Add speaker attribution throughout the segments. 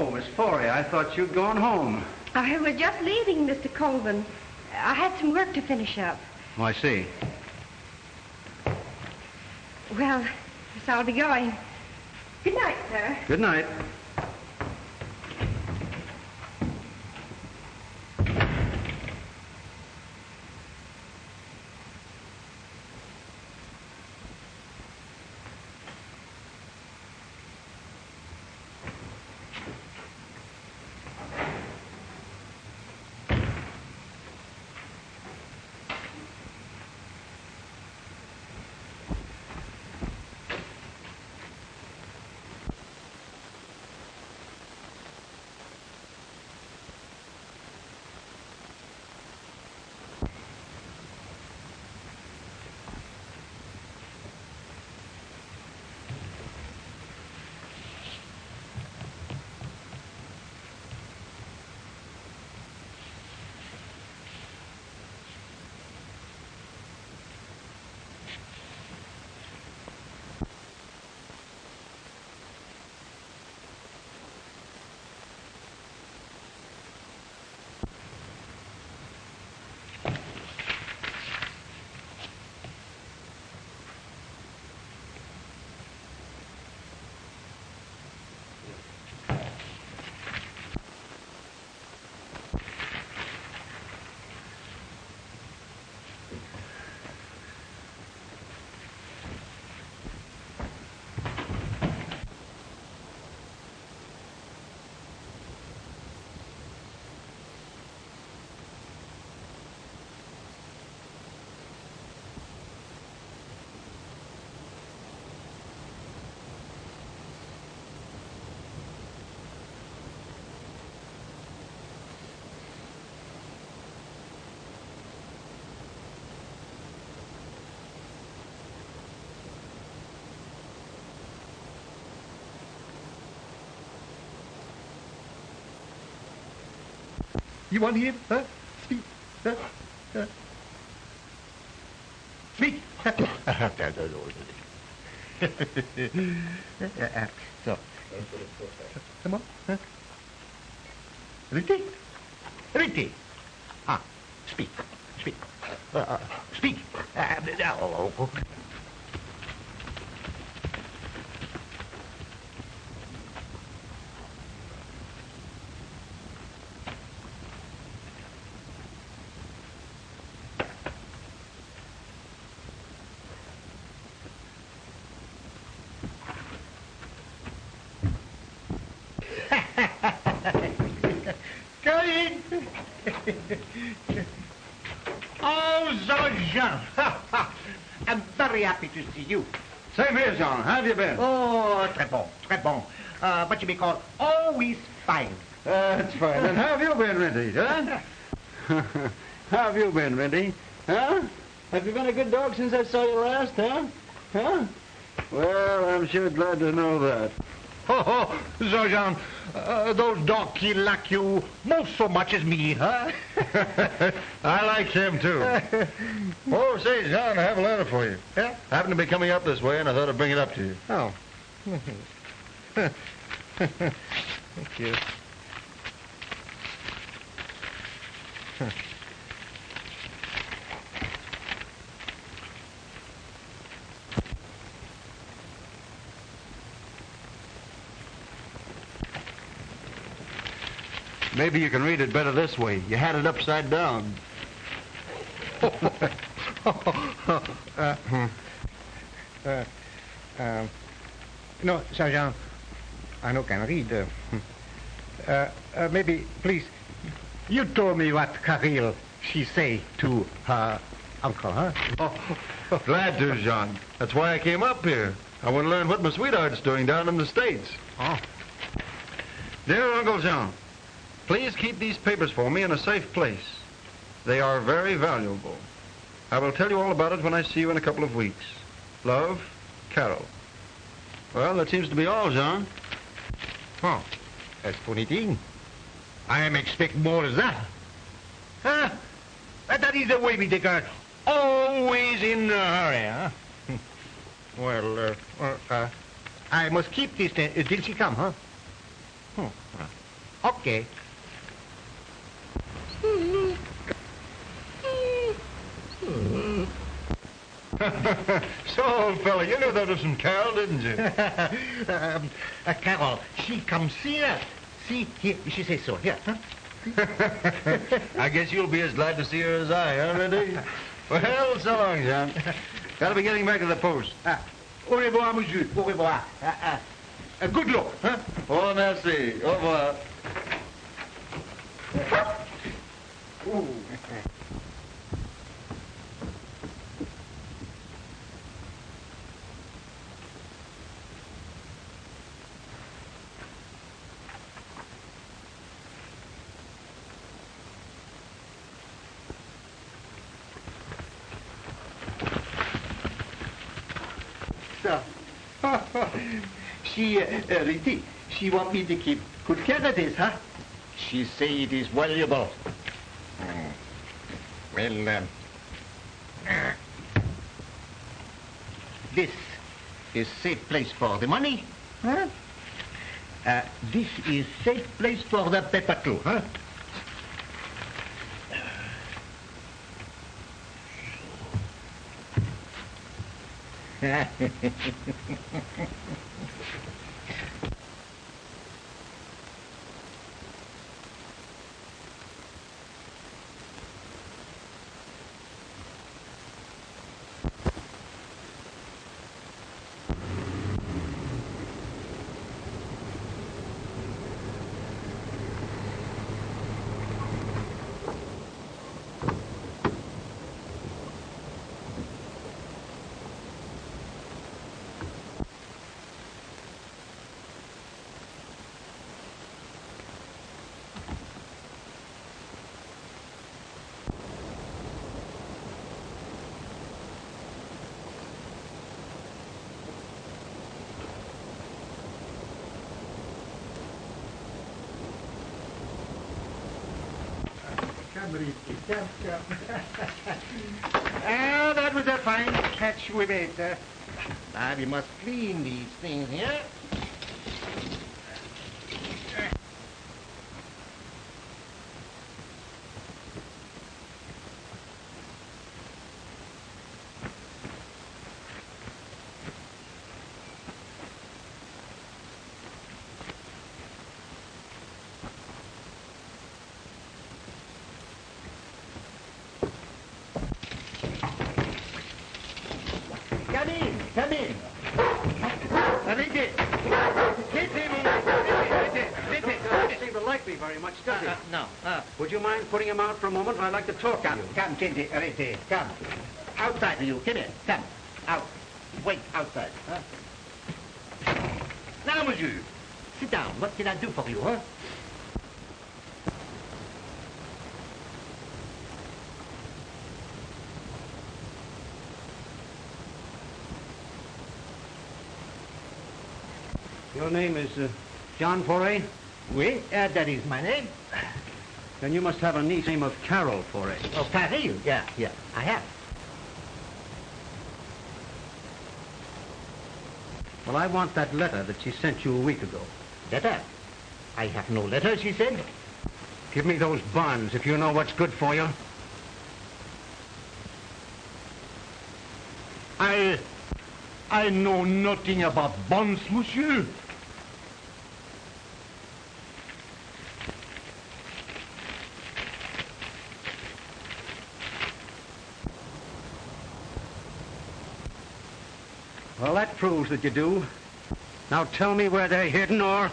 Speaker 1: Oh, Miss Forey, I thought you'd gone home.
Speaker 2: I was just leaving, Mr. Colvin. I had some work to finish up.
Speaker 1: Oh, I see.
Speaker 2: Well, guess I'll be going. Good night, sir.
Speaker 1: Good night.
Speaker 3: You want him? Huh? Speak. Speak. So. Come on. Huh? Ready? Ready. Ah, speak. Speak. Speak. Going. Oh, Jean. I'm very happy to see you.
Speaker 1: Same here, Jean. How have you been?
Speaker 3: Oh, très bon, très bon. What you may call always fine.
Speaker 1: That's fine. And how have you been, Minty, huh? How have you been, Minty? Huh? Have you been a good dog since I saw you last, huh? Huh? Well, I'm sure glad to know that.
Speaker 3: Oh, Jean, those dogs, he like you most so much as me, huh?
Speaker 1: I like him, too. Oh, say, Jean, I have a letter for you.
Speaker 3: Yeah?
Speaker 1: I happen to be coming up this way, and I thought I'd bring it up to you.
Speaker 3: Oh. Thank you.
Speaker 1: Maybe you can read it better this way. You had it upside down.
Speaker 3: No, Sergeant, I no can read. Maybe, please, you told me what Caryl, she say to her uncle, huh?
Speaker 1: Oh, glad to, Jean. That's why I came up here. I want to learn what my sweetheart's doing down in the States.
Speaker 3: Oh.
Speaker 1: Dear Uncle Jean, please keep these papers for me in a safe place. They are very valuable. I will tell you all about it when I see you in a couple of weeks. Love, Caryl. Well, that seems to be all, Jean.
Speaker 3: Oh, that's funny thing. I am expecting more than that. Huh? That is the way we take her. Always in a hurry, huh? Well, I must keep this till she come, huh? Okay.
Speaker 1: So, old fella, you knew that was from Caryl, didn't you?
Speaker 3: Caryl, she comes here. See, here, she says so. Here, huh?
Speaker 1: I guess you'll be as glad to see her as I, huh, Reddy? Well, so long, John. Gotta be getting back to the post.
Speaker 3: Au revoir, monsieur. Au revoir. Good luck, huh?
Speaker 1: Oh, merci. Au revoir.
Speaker 3: Ooh. She, Riti, she want me to keep good care of this, huh? She say it is valuable. Well, this is safe place for the money, huh? This is safe place for the paper too, huh? That was a fine catch we made. Now we must clean these things here. Come in. Arrête.
Speaker 4: Doesn't seem to like me very much, does he?
Speaker 3: No.
Speaker 4: Would you mind putting him out for a moment? I'd like to talk to you.
Speaker 3: Come, Tinty, arrête. Come. Outside with you. Come here. Come. Out. Wait outside. Huh? Now, monsieur. Sit down. What can I do for you, huh?
Speaker 4: Your name is John Foray?
Speaker 3: Oui, that is my name.
Speaker 4: Then you must have a niece named of Caryl Foray.
Speaker 3: Oh, Caryl? Yeah, I have.
Speaker 4: Well, I want that letter that she sent you a week ago.
Speaker 3: Letter? I have no letter, she said.
Speaker 4: Give me those bonds if you know what's good for you.
Speaker 3: I know nothing about bonds, monsieur.
Speaker 4: Well, that proves that you do. Now tell me where they're hidden, or...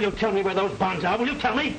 Speaker 4: you tell me where those bonds are? Will you tell me?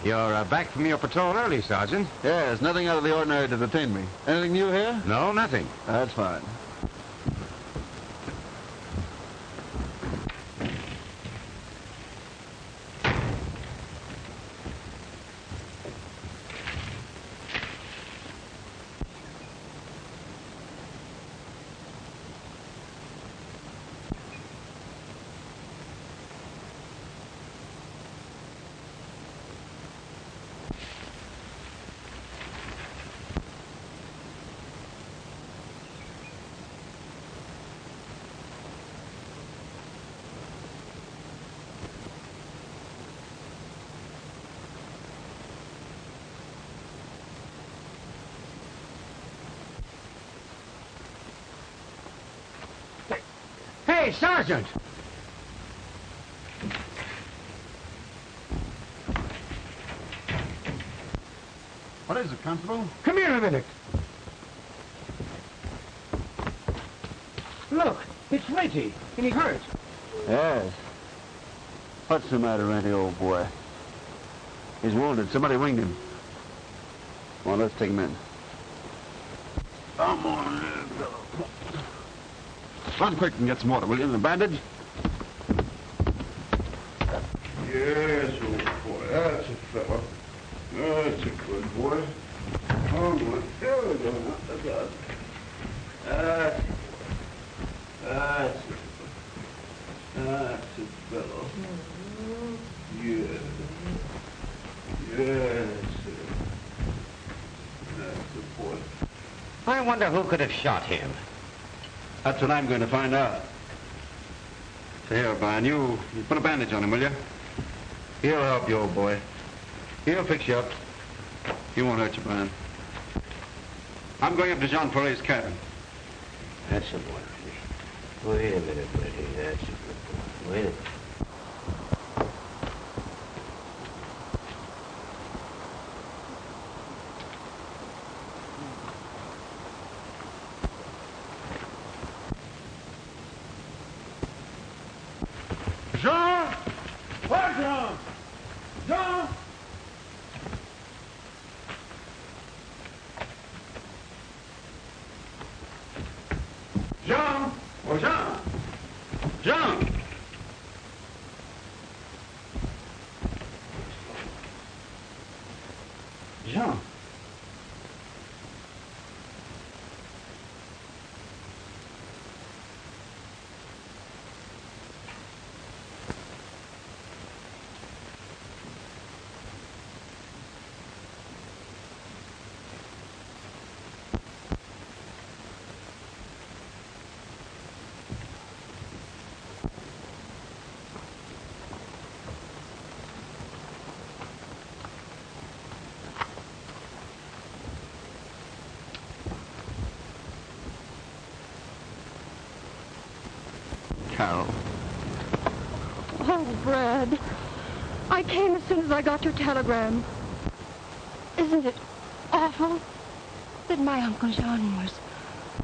Speaker 3: You're back from your patrol early, Sergeant.
Speaker 1: Yes, nothing out of the ordinary to detain me. Anything new here?
Speaker 3: No, nothing.
Speaker 1: That's fine.
Speaker 3: Hey, Sergeant!
Speaker 1: What is it, Constable?
Speaker 3: Come here a minute. Look, it's Renty, and he hurt.
Speaker 1: Yes. What's the matter, Renty, old boy? He's wounded. Somebody winged him. Come on, let's take him in. Come on, little fellow. Run quick and get some water, will you? And a bandage?
Speaker 5: Yes, old boy, that's a fellow.
Speaker 1: Oh, that's a good boy. Oh, my. There we go now. That's it. That's it. That's it, fellow. Yes. Yes, sir. That's the boy.
Speaker 4: I wonder who could have shot him.
Speaker 1: That's what I'm going to find out. So here, Brian, you put a bandage on him, will you? He'll help you, old boy. He'll fix you up. He won't hurt you, Brian. I'm going up to Jean Foret's cabin.
Speaker 4: That's a boy, Freddie. Wait a minute, Freddie. That's a good boy. Wait a minute.
Speaker 1: Jean! What, Jean? Jean! Jean! Oh, Jean! Jean! Jean! Caryl.
Speaker 2: Oh, Brad. I came as soon as I got your telegram. Isn't it awful that my Uncle Jean was...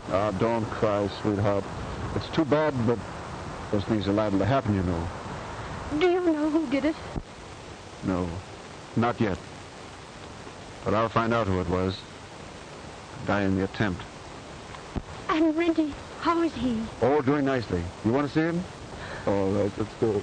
Speaker 1: Ah, don't cry, sweetheart. It's too bad, but those things are liable to happen, you know.
Speaker 2: Do you know who did it?
Speaker 1: No, not yet. But I'll find out who it was. Die in the attempt.
Speaker 2: And Renty, how is he?
Speaker 1: Oh, doing nicely. You want to see him? All right, let's go.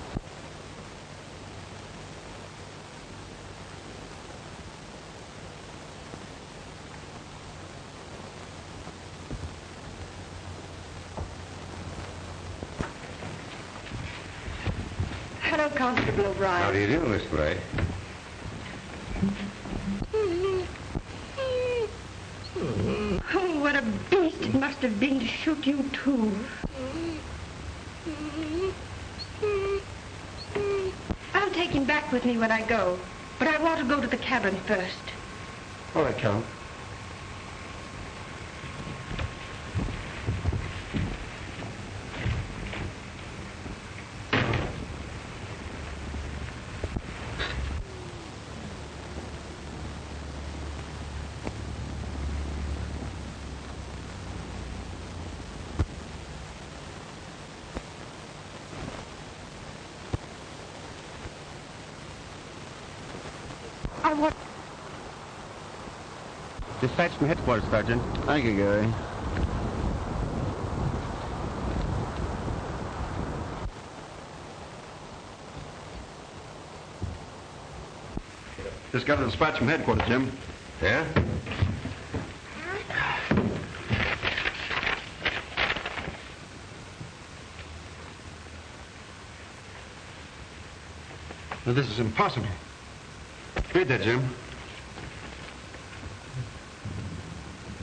Speaker 2: Hello, Constable O'Brien.
Speaker 3: How do you do, Miss Gray?
Speaker 2: Oh, what a beast it must have been to shoot you, too. I'll take him back with me when I go, but I want to go to the cabin first.
Speaker 1: All right, Caryl.
Speaker 2: I want...
Speaker 4: Dispatch from headquarters, Sergeant.
Speaker 1: Thank you, Gary. Just got a dispatch from headquarters, Jim.
Speaker 3: Yeah?
Speaker 1: Now, this is impossible. Read that, Jim.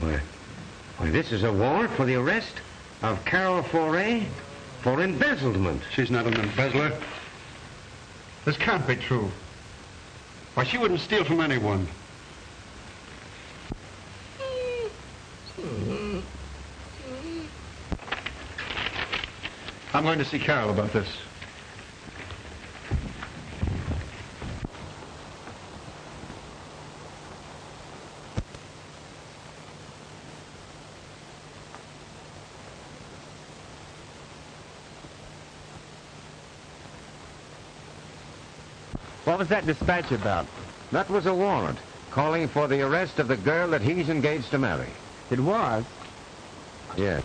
Speaker 3: Why, this is a warrant for the arrest of Caryl Foret for embezzlement.
Speaker 1: She's not an embezzler. This can't be true. Why, she wouldn't steal from anyone. I'm going to see Caryl about this.
Speaker 3: What was that dispatch about? That was a warrant calling for the arrest of the girl that he's engaged to marry.
Speaker 4: It was?
Speaker 3: Yes.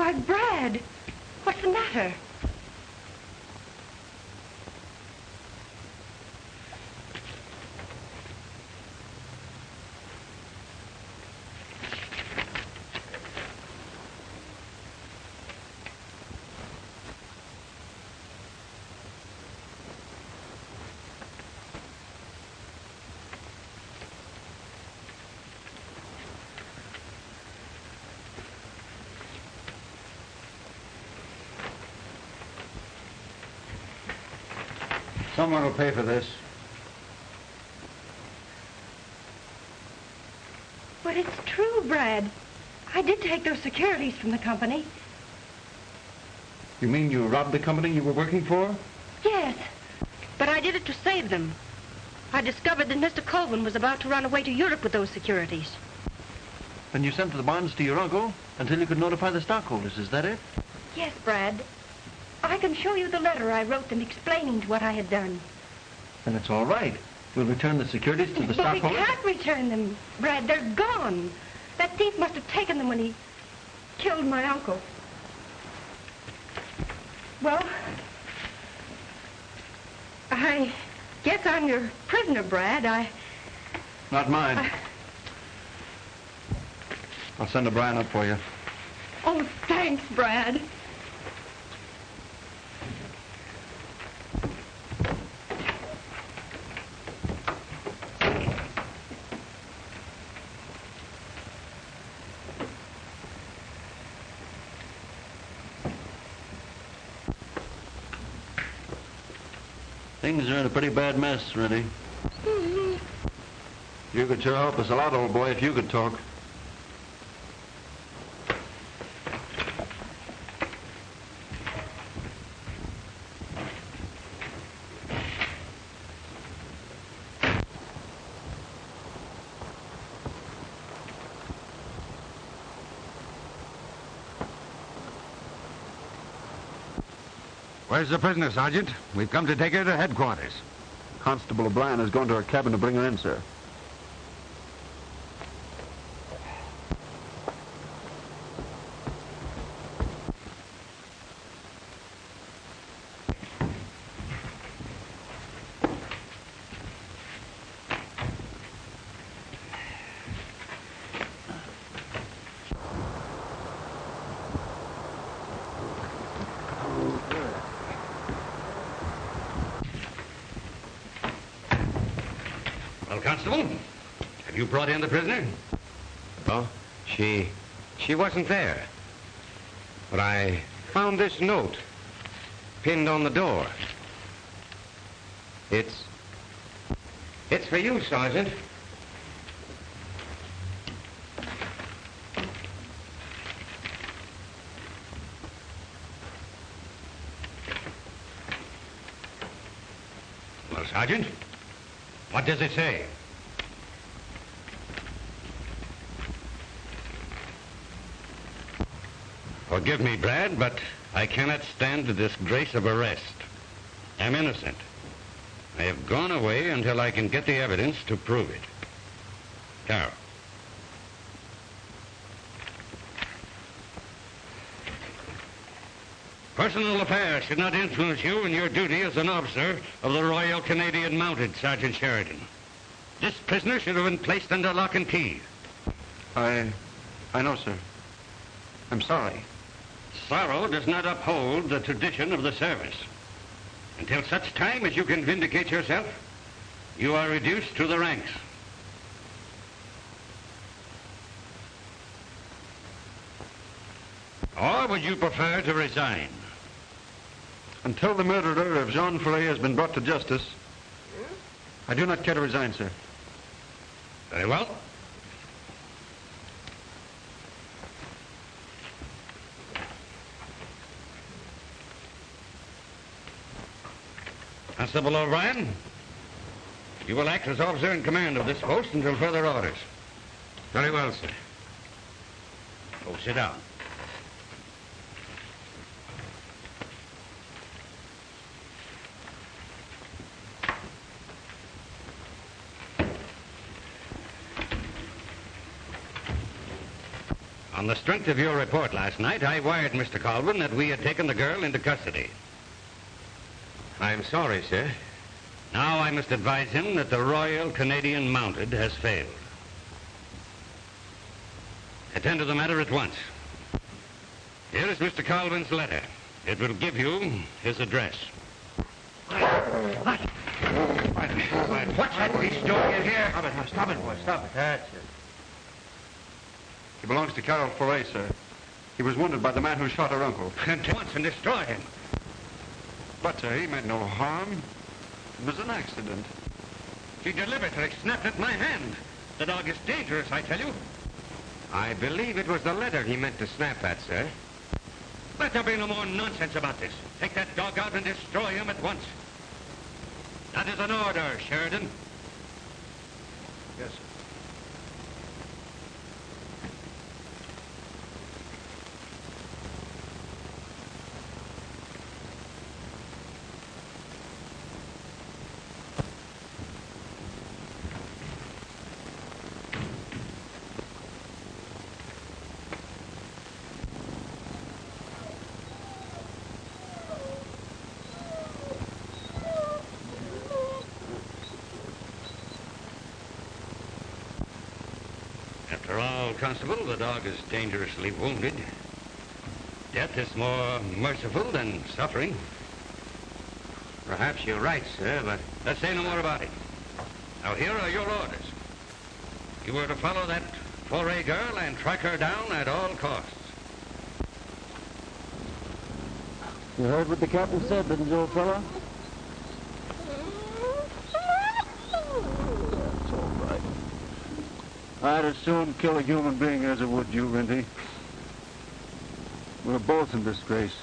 Speaker 2: Why, Brad, what's the matter?
Speaker 1: Someone will pay for this.
Speaker 2: But it's true, Brad. I did take those securities from the company.
Speaker 1: You mean you robbed the company you were working for?
Speaker 2: Yes, but I did it to save them. I discovered that Mr. Colvin was about to run away to Europe with those securities.
Speaker 1: Then you sent the bonds to your uncle until you could notify the stockholders, is that it?
Speaker 2: Yes, Brad. I can show you the letter I wrote them explaining what I had done.
Speaker 1: Then it's all right. We'll return the securities to the
Speaker 2: But
Speaker 1: stockholders.
Speaker 2: we can't return them, Brad. They're gone. That thief must have taken them when he killed my uncle. Well, I guess I'm your prisoner, Brad.
Speaker 1: Not mine. I'll send O'Brien up for you.
Speaker 2: Oh, thanks, Brad.
Speaker 1: Things are in a pretty bad mess, Reddy. You could sure help us a lot, old boy, if you could talk.
Speaker 3: Where's the prisoner, Sergeant? We've come to take her to headquarters.
Speaker 1: Constable O'Brien has gone to her cabin to bring her in, sir.
Speaker 5: Well, Constable, have you brought in the prisoner?
Speaker 4: Oh, she wasn't there. But I found this note pinned on the door. It's for you, Sergeant.
Speaker 5: Well, Sergeant, what does it say? Forgive me, Brad, but I cannot stand the disgrace of arrest. I'm innocent. I have gone away until I can get the evidence to prove it. Caryl. Personal affairs should not influence you in your duty as an officer of the Royal Canadian Mounted, Sergeant Sheridan. This prisoner should have been placed under lock and key.
Speaker 1: I know, sir. I'm sorry.
Speaker 5: Sorrow does not uphold the tradition of the service. Until such time as you can vindicate yourself, you are reduced to the ranks. Or would you prefer to resign?
Speaker 1: Until the murderer of Jean Foray has been brought to justice, I do not care to resign, sir.
Speaker 5: Very well. Constable O'Brien, you will act as officer in command of this post until further orders.
Speaker 3: Very well, sir.
Speaker 5: Go sit down. On the strength of your report last night, I wired Mr. Colvin that we had taken the girl into custody.
Speaker 4: I'm sorry, sir.
Speaker 5: Now I must advise him that the Royal Canadian Mounted has failed. Attend to the matter at once. Here is Mr. Colvin's letter. It will give you his address.
Speaker 3: What? What's that beast doing in here?
Speaker 1: Stop it, boy. Stop it. That's it. He belongs to Caryl Foray, sir. He was wounded by the man who shot her uncle.
Speaker 5: And at once and destroy him.
Speaker 1: But, sir, he meant no harm. It was an accident.
Speaker 5: He deliberately snapped at my hand. The dog is dangerous, I tell you.
Speaker 4: I believe it was the letter he meant to snap at, sir.
Speaker 5: Let there be no more nonsense about this. Take that dog out and destroy him at once. That is an order, Sheridan.
Speaker 1: Yes, sir.
Speaker 5: After all, Constable, the dog is dangerously wounded. Death is more merciful than suffering.
Speaker 4: Perhaps you're right, sir, but...
Speaker 5: Let's say no more about it. Now, here are your orders. You were to follow that Foray girl and track her down at all costs.
Speaker 6: You heard what the captain said, didn't you, old fella? That's all right. I'd as soon kill a human being as I would you, Rindy. We're both in disgrace.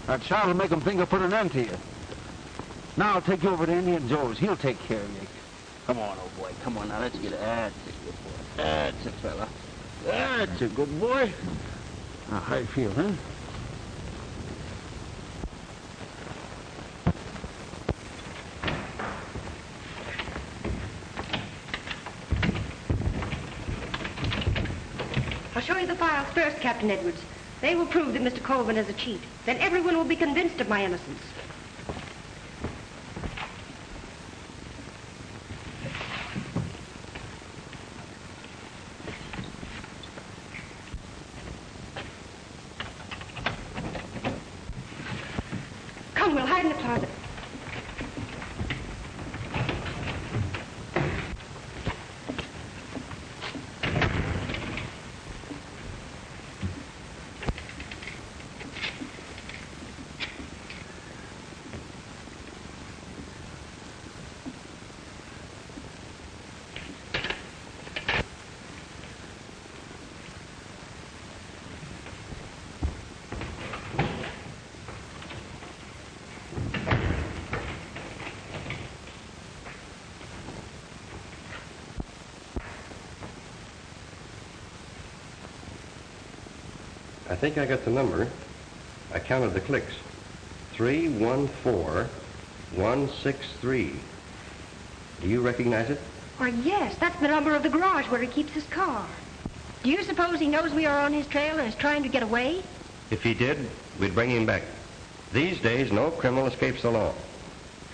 Speaker 6: That shot will make him think of putting an end to you. Now I'll take you over to Indian Joe's. He'll take care of you. Come on, old boy. Come on now. Let's get it. That's a good boy. That's it, fella. That's a good boy. Now, how you feel, huh?
Speaker 7: I'll show you the files first, Captain Edwards. They will prove that Mr. Colvin is a cheat. Then everyone will be convinced of my innocence. Come, we'll hide in the closet.
Speaker 8: I think I got the number. I counted the clicks. 314163. Do you recognize it?
Speaker 7: Why, yes, that's the number of the garage where he keeps his car. Do you suppose he knows we are on his trail and is trying to get away?
Speaker 8: If he did, we'd bring him back. These days, no criminal escapes the law.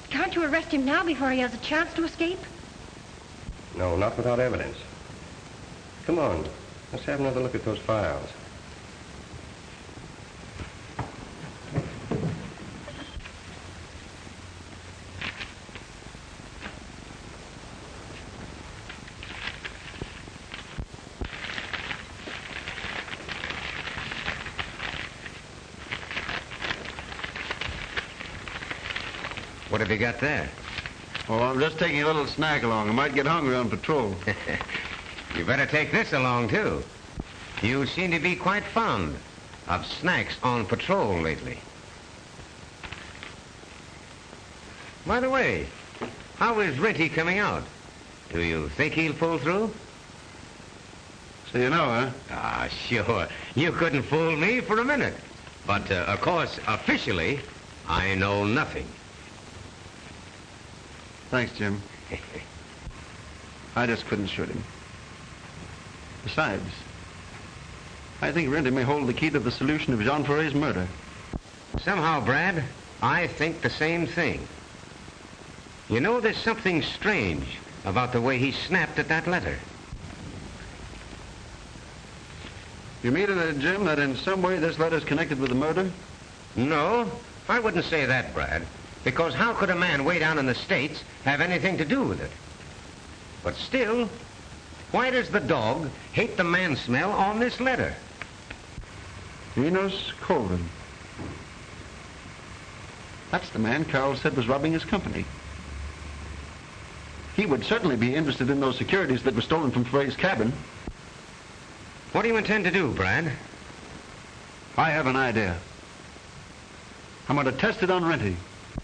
Speaker 7: Can't you arrest him now before he has a chance to escape?
Speaker 8: No, not without evidence. Come on, let's have another look at those files.
Speaker 4: What have you got there?
Speaker 1: Oh, I'm just taking a little snack along. I might get hungry on patrol.
Speaker 4: You better take this along, too. You seem to be quite fond of snacks on patrol lately. By the way, How is Renty coming out? Do you think he'll pull through?
Speaker 1: So you know, huh?
Speaker 4: Ah, sure. You couldn't fool me for a minute. But, of course, officially, I know nothing.
Speaker 1: Thanks, Jim. I just couldn't shoot him. Besides, I think Renty may hold the key to the solution of Jean Forêt's murder.
Speaker 4: Somehow, Brad, I think the same thing. You know, there's something strange about the way he snapped at that letter.
Speaker 1: You mean, Jim, that in some way this letter's connected with the murder?
Speaker 4: No, I wouldn't say that, Brad. Because how could a man way down in the States have anything to do with it? But still, why does the dog hate the man smell on this letter?
Speaker 1: Enos Colvin. That's the man Caryl said was robbing his company. He would certainly be interested in those securities that were stolen from Forêt's cabin.
Speaker 4: What do you intend to do, Brad?
Speaker 1: I have an idea. I'm going to test it on Renty.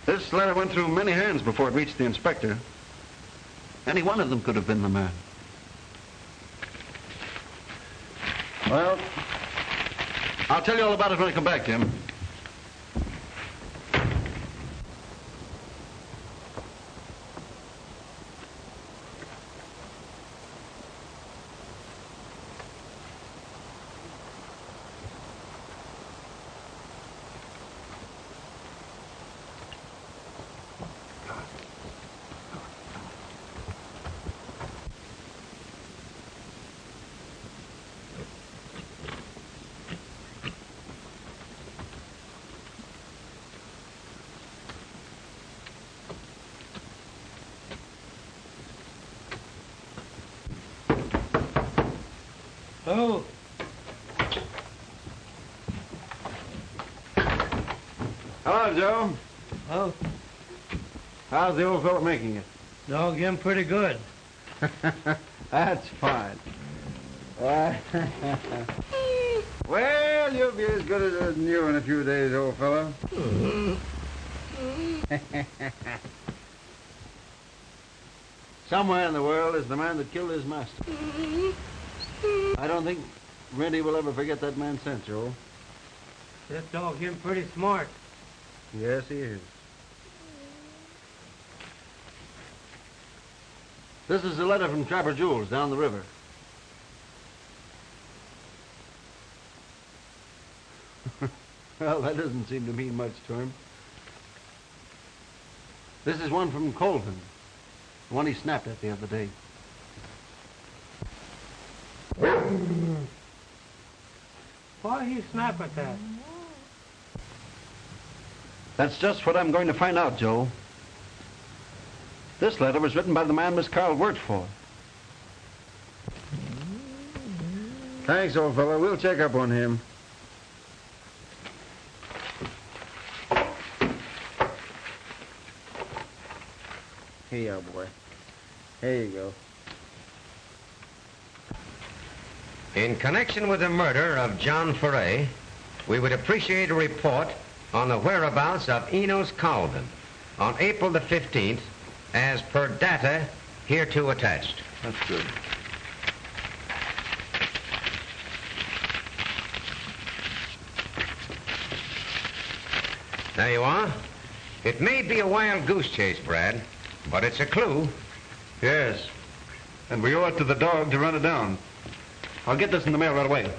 Speaker 1: This letter went through many hands before it reached the inspector. Any one of them could have been the man. Well, I'll tell you all about it when I come back, Jim.
Speaker 9: Oh.
Speaker 1: Hello, Joe.
Speaker 9: Oh.
Speaker 1: How's the old fellow making it?
Speaker 9: Dog him pretty good.
Speaker 1: That's fine. Well, you'll be as good as new in a few days, old fellow. Somewhere in the world is the man that killed his master. I don't think Renty will ever forget that man's sense, Joe.
Speaker 9: That dog him pretty smart.
Speaker 1: Yes, he is. This is a letter from Trapper Jules down the river. Well, that doesn't seem to mean much to him. This is one from Colvin, the one he snapped at the other day.
Speaker 9: Why he snap at that?
Speaker 1: That's just what I'm going to find out, Joe. This letter was written by the man Miss Caryl worked for. Thanks, old fellow. We'll check up on him. Here you go, boy. Here you go.
Speaker 4: In connection with the murder of John Forêt, we would appreciate a report on the whereabouts of Enos Colvin on April the 15th, as per data hereto attached.
Speaker 1: That's good.
Speaker 4: There you are. It may be a wild goose chase, Brad, but it's a clue.
Speaker 1: Yes. And we owe it to the dog to run it down. I'll get this in the mail right away.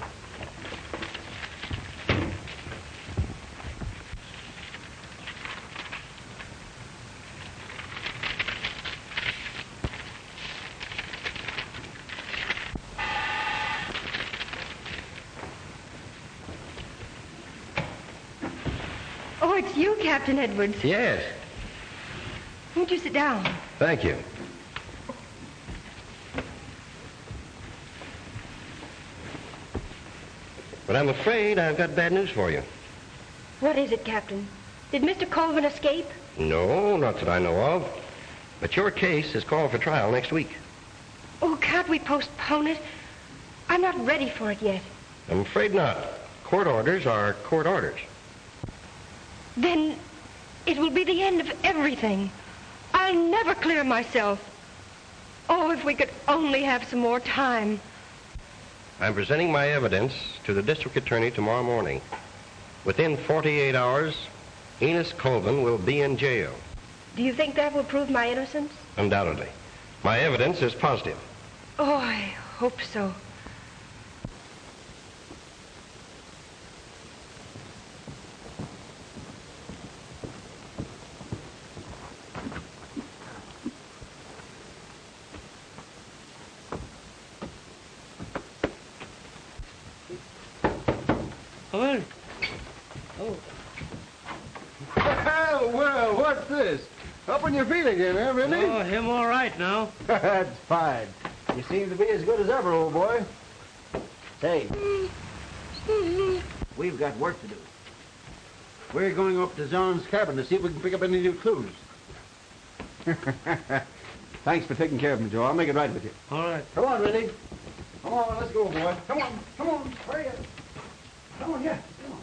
Speaker 7: Oh, it's you, Captain Edwards.
Speaker 8: Yes,
Speaker 7: Won't you sit down?
Speaker 8: thank you. But I'm afraid I've got bad news for you.
Speaker 7: What is it, Captain? Did Mr. Colvin escape?
Speaker 8: No, not that I know of. But your case is called for trial next week.
Speaker 7: Oh, can't we postpone it? I'm not ready for it yet.
Speaker 8: I'm afraid not. Court orders are court orders.
Speaker 7: Then it will be the end of everything. I'll I'll never clear myself. Oh, if we could only have some more time.
Speaker 8: I'm presenting my evidence to the district attorney tomorrow morning. Within 48 hours, Enos Colvin will be in jail.
Speaker 7: Do you think that will prove my innocence?
Speaker 8: Undoubtedly. My evidence is positive.
Speaker 7: Oh, I hope so.
Speaker 9: Come in. Oh.
Speaker 6: Well, what's this? Up on your feet again, eh, Rennie?
Speaker 9: Oh, him all right now.
Speaker 6: That's fine. You seem to be as good as ever, old boy. Say, we've got work to do. We're going up to John's cabin to see if we can pick up any new clues. Thanks for taking care of me, Joe. I'll make it right with you.
Speaker 9: All right.
Speaker 6: Come on, Rennie. Come on, let's go, boy. Come on, hurry up. Come on, yeah, come on.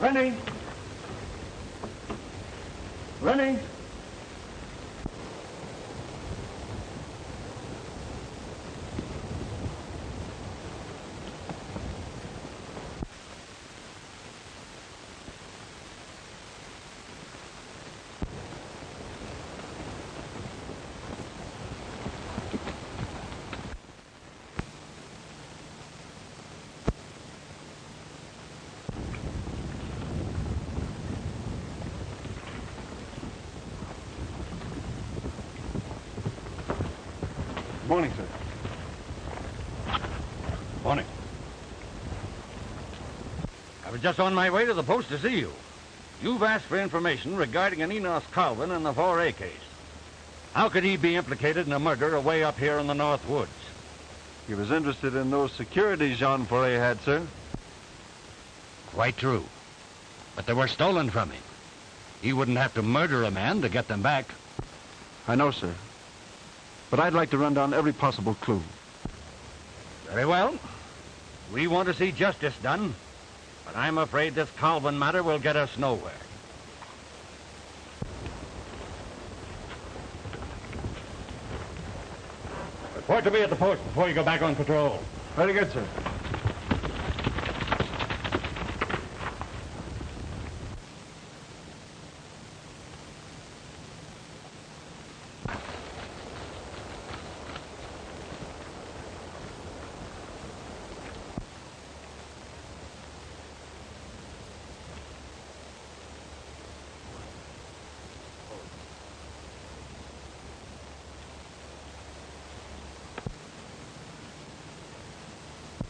Speaker 6: Rennie! Rennie! Morning, sir.
Speaker 5: Morning. I was just on my way to the post to see you. You've asked for information regarding an Enos Colvin in the 4A case. How could he be implicated in a murder away up here in the North Woods?
Speaker 1: He was interested in those securities Jean Foray had, sir.
Speaker 5: Quite true. But they were stolen from him. He wouldn't have to murder a man to get them back.
Speaker 1: I know, sir. But I'd like to run down every possible clue.
Speaker 5: Very well. We want to see justice done. But I'm afraid this Colvin matter will get us nowhere. Report to me at the post before you go back on patrol.
Speaker 1: Very good, sir.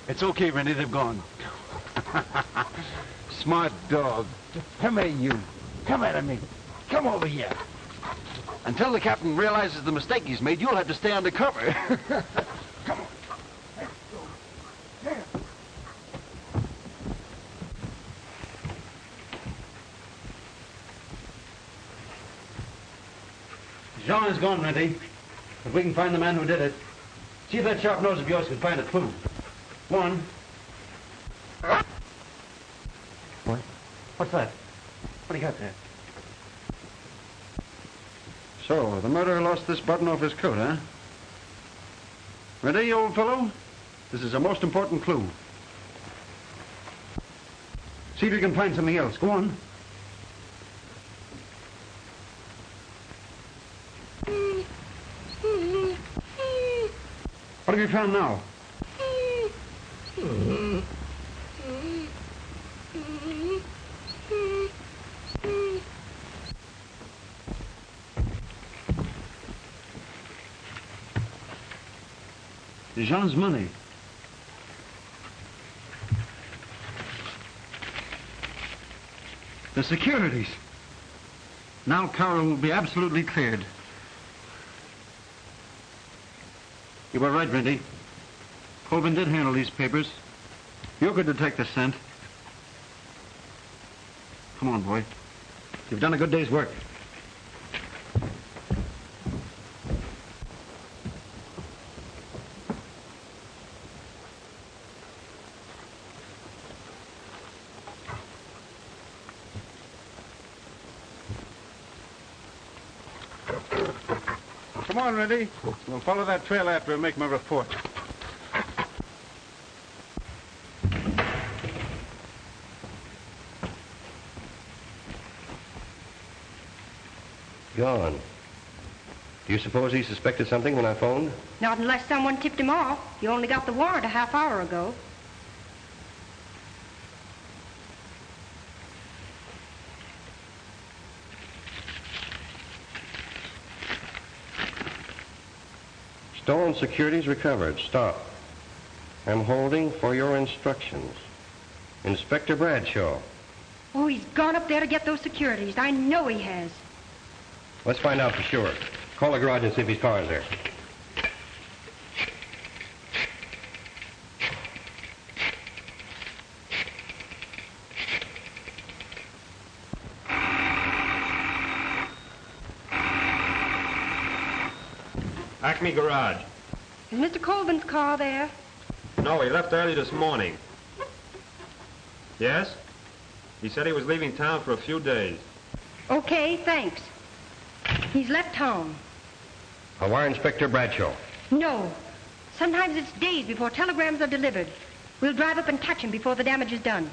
Speaker 1: It's okay, Rennie. They've gone. Smart dog. Come here, you. Come at me. Come over here. Until the captain realizes the mistake he's made, you'll have to stay undercover. Come on. Let's go. There.
Speaker 6: Jean is gone, Renty. If we can find the man who did it, see if that sharp nose of yours can find a clue. One. What? What's that? What do you got there?
Speaker 1: So, the murderer lost this button off his coat, huh? Ready, old fellow? This is a most important clue.
Speaker 6: See if you can find something else. Go on. What have you found now? Jean's money. The securities. Now Caryl will be absolutely cleared. You were right, Renty. Colvin did handle these papers. You could detect the scent. Come on, boy. You've done a good day's work.
Speaker 1: Come on, Renty. We'll follow that trail after and make my report.
Speaker 8: Gone. Do you suppose he suspected something when I phoned?
Speaker 7: Not unless someone tipped him off. You only got the warrant a half hour ago.
Speaker 8: Stolen securities recovered. Stop. I'm holding for your instructions. Inspector Bradshaw.
Speaker 7: Oh, he's gone up there to get those securities. I know he has.
Speaker 8: Let's find out for sure. Call the garage and see if his car is there.
Speaker 10: Acme Garage.
Speaker 7: Is Mr. Colvin's car there?
Speaker 10: No, he left early this morning. Yes? He said he was leaving town for a few days.
Speaker 7: Okay, thanks. He's left home.
Speaker 8: I'll wire Inspector Bradshaw.
Speaker 7: No. Sometimes it's days before telegrams are delivered. We'll drive up and catch him before the damage is done.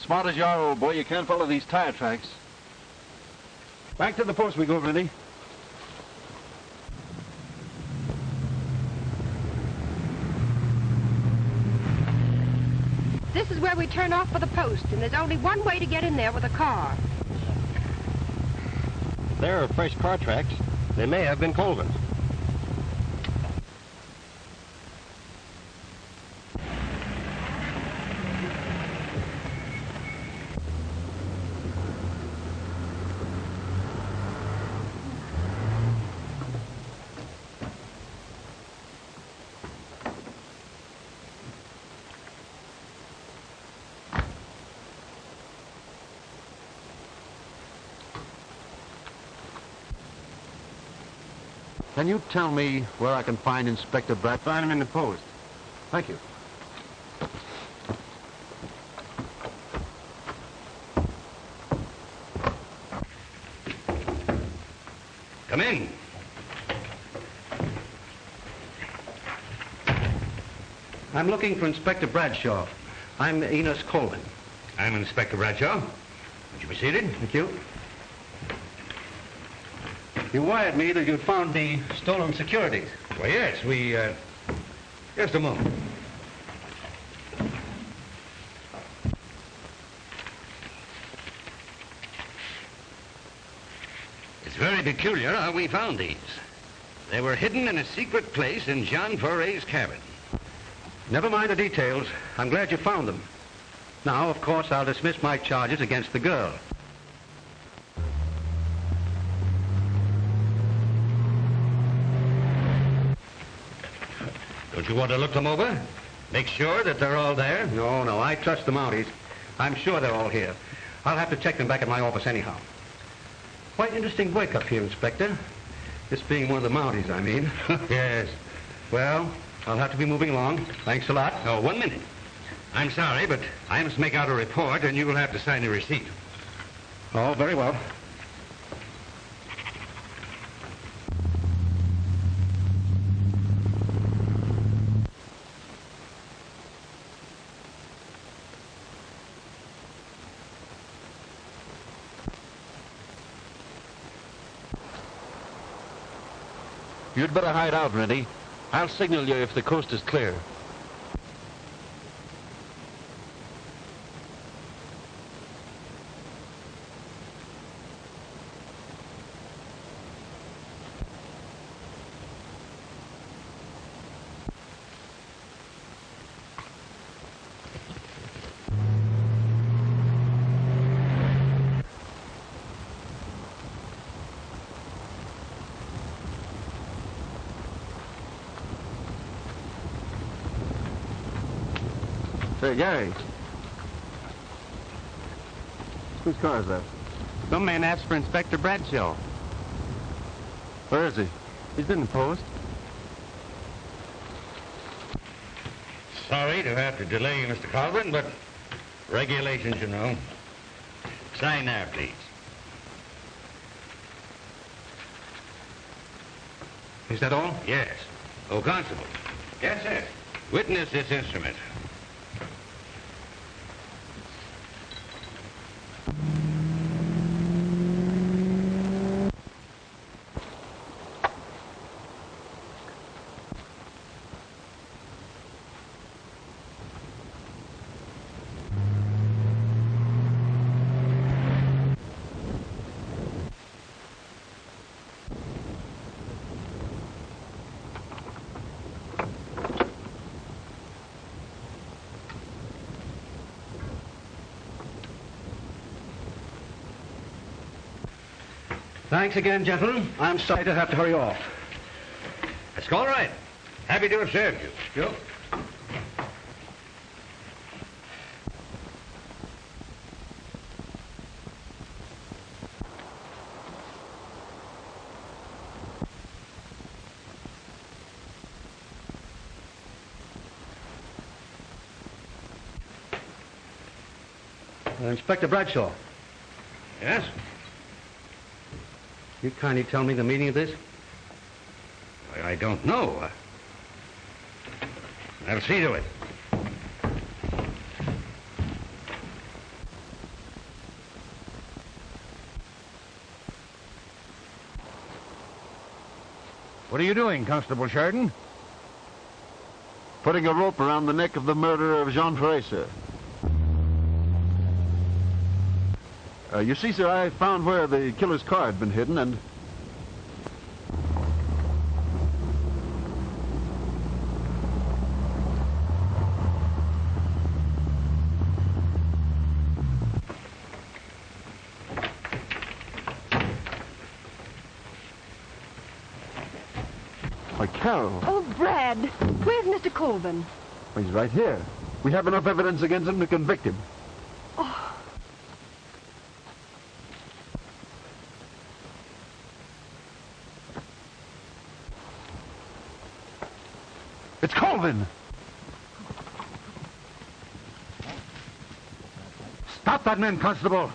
Speaker 6: Smart as you are, old boy, you can't follow these tire tracks. Back to the post we go, Renty.
Speaker 7: This is where we turn off for the post, and there's only one way to get in there with a car.
Speaker 8: There are fresh car tracks. They may have been Colvin's.
Speaker 6: Can you tell me where I can find Inspector Brad?
Speaker 10: Find him in the post.
Speaker 6: Thank you.
Speaker 5: Come in.
Speaker 4: I'm looking for Inspector Bradshaw. I'm Enos Colvin.
Speaker 5: I'm Inspector Bradshaw. Would you be seated?
Speaker 4: Thank you.
Speaker 5: You wired me that you'd found the stolen securities.
Speaker 3: Well, yes, we, just a moment.
Speaker 5: It's very peculiar how we found these. They were hidden in a secret place in John Foray's cabin.
Speaker 6: Never mind the details. I'm glad you found them. Now, of course, I'll dismiss my charges against the girl.
Speaker 3: Don't you want to look them over? Make sure that they're all there?
Speaker 6: No, I trust the Mounties. I'm sure they're all here. I'll have to check them back at my office anyhow. Quite interesting work up here, Inspector. This being one of the Mounties, I mean.
Speaker 3: Yes.
Speaker 6: Well, I'll have to be moving along. Thanks a lot.
Speaker 5: Oh, 1 minute. I'm sorry, but I must make out a report, and you will have to sign the receipt.
Speaker 6: Oh, very well. You'd better hide out, Rennie. I'll signal you if the coast is clear. Say, Gary. Whose car is that?
Speaker 9: Some man asked for Inspector Bradshaw.
Speaker 6: Where is he?
Speaker 9: He's in the post.
Speaker 5: Sorry to have to delay you, Mr. Colvin, but regulations, you know. Sign there, please.
Speaker 6: Is that all?
Speaker 5: Yes. Oh, Constable.
Speaker 3: Yes, sir.
Speaker 5: Witness this instrument.
Speaker 6: Thanks again, gentlemen. I'm sorry to have to hurry off.
Speaker 3: That's all right. Happy to have served you.
Speaker 6: Sure. Inspector Bradshaw.
Speaker 3: Yes?
Speaker 6: You kindly tell me the meaning of this?
Speaker 5: I don't know. I'll see to it.
Speaker 3: What are you doing, Constable Sheridan?
Speaker 11: Putting a rope around the neck of the murderer of Jean Ferret, sir. You see, sir, I found where the killer's car had been hidden, and... Why, Caryl.
Speaker 2: Oh, Brad, where's Mr. Colvin?
Speaker 11: He's right here. We have enough evidence against him to convict him.
Speaker 2: Oh.
Speaker 11: It's Colvin!
Speaker 3: Stop that man, Constable.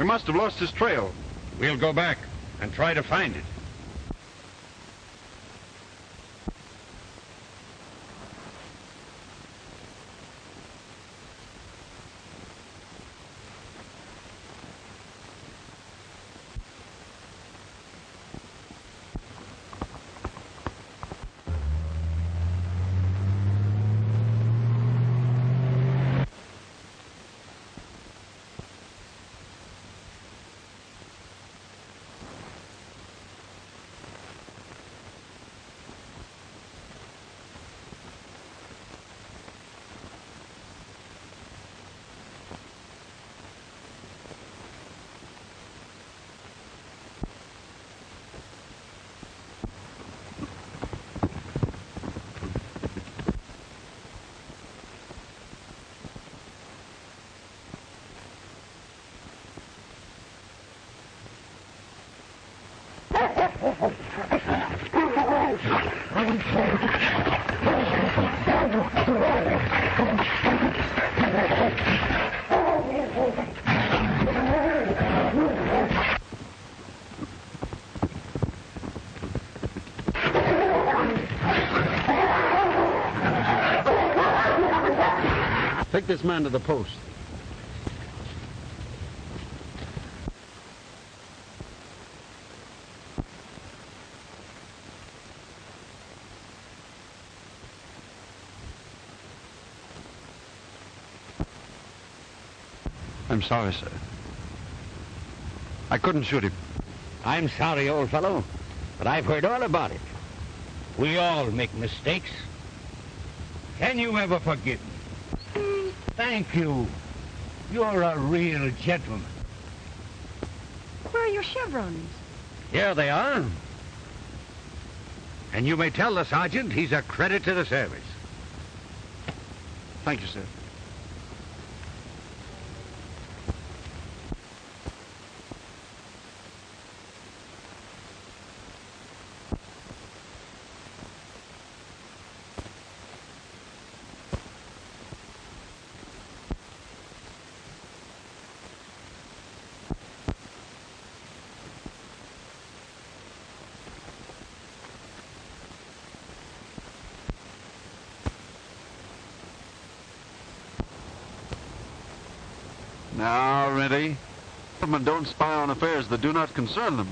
Speaker 1: We must have lost his trail.
Speaker 5: We'll go back and try to find it.
Speaker 6: Take this man to the post.
Speaker 1: I'm sorry, sir. I couldn't shoot him.
Speaker 3: I'm sorry, old fellow, but I've heard all about it. We all make mistakes. Can you ever forgive me? Thank you. You're a real gentleman.
Speaker 7: Where are your chevrons?
Speaker 3: Here they are. And you may tell the sergeant he's a credit to the service.
Speaker 1: Thank you, sir. Now, Rennie, gentlemen don't spy on affairs that do not concern them.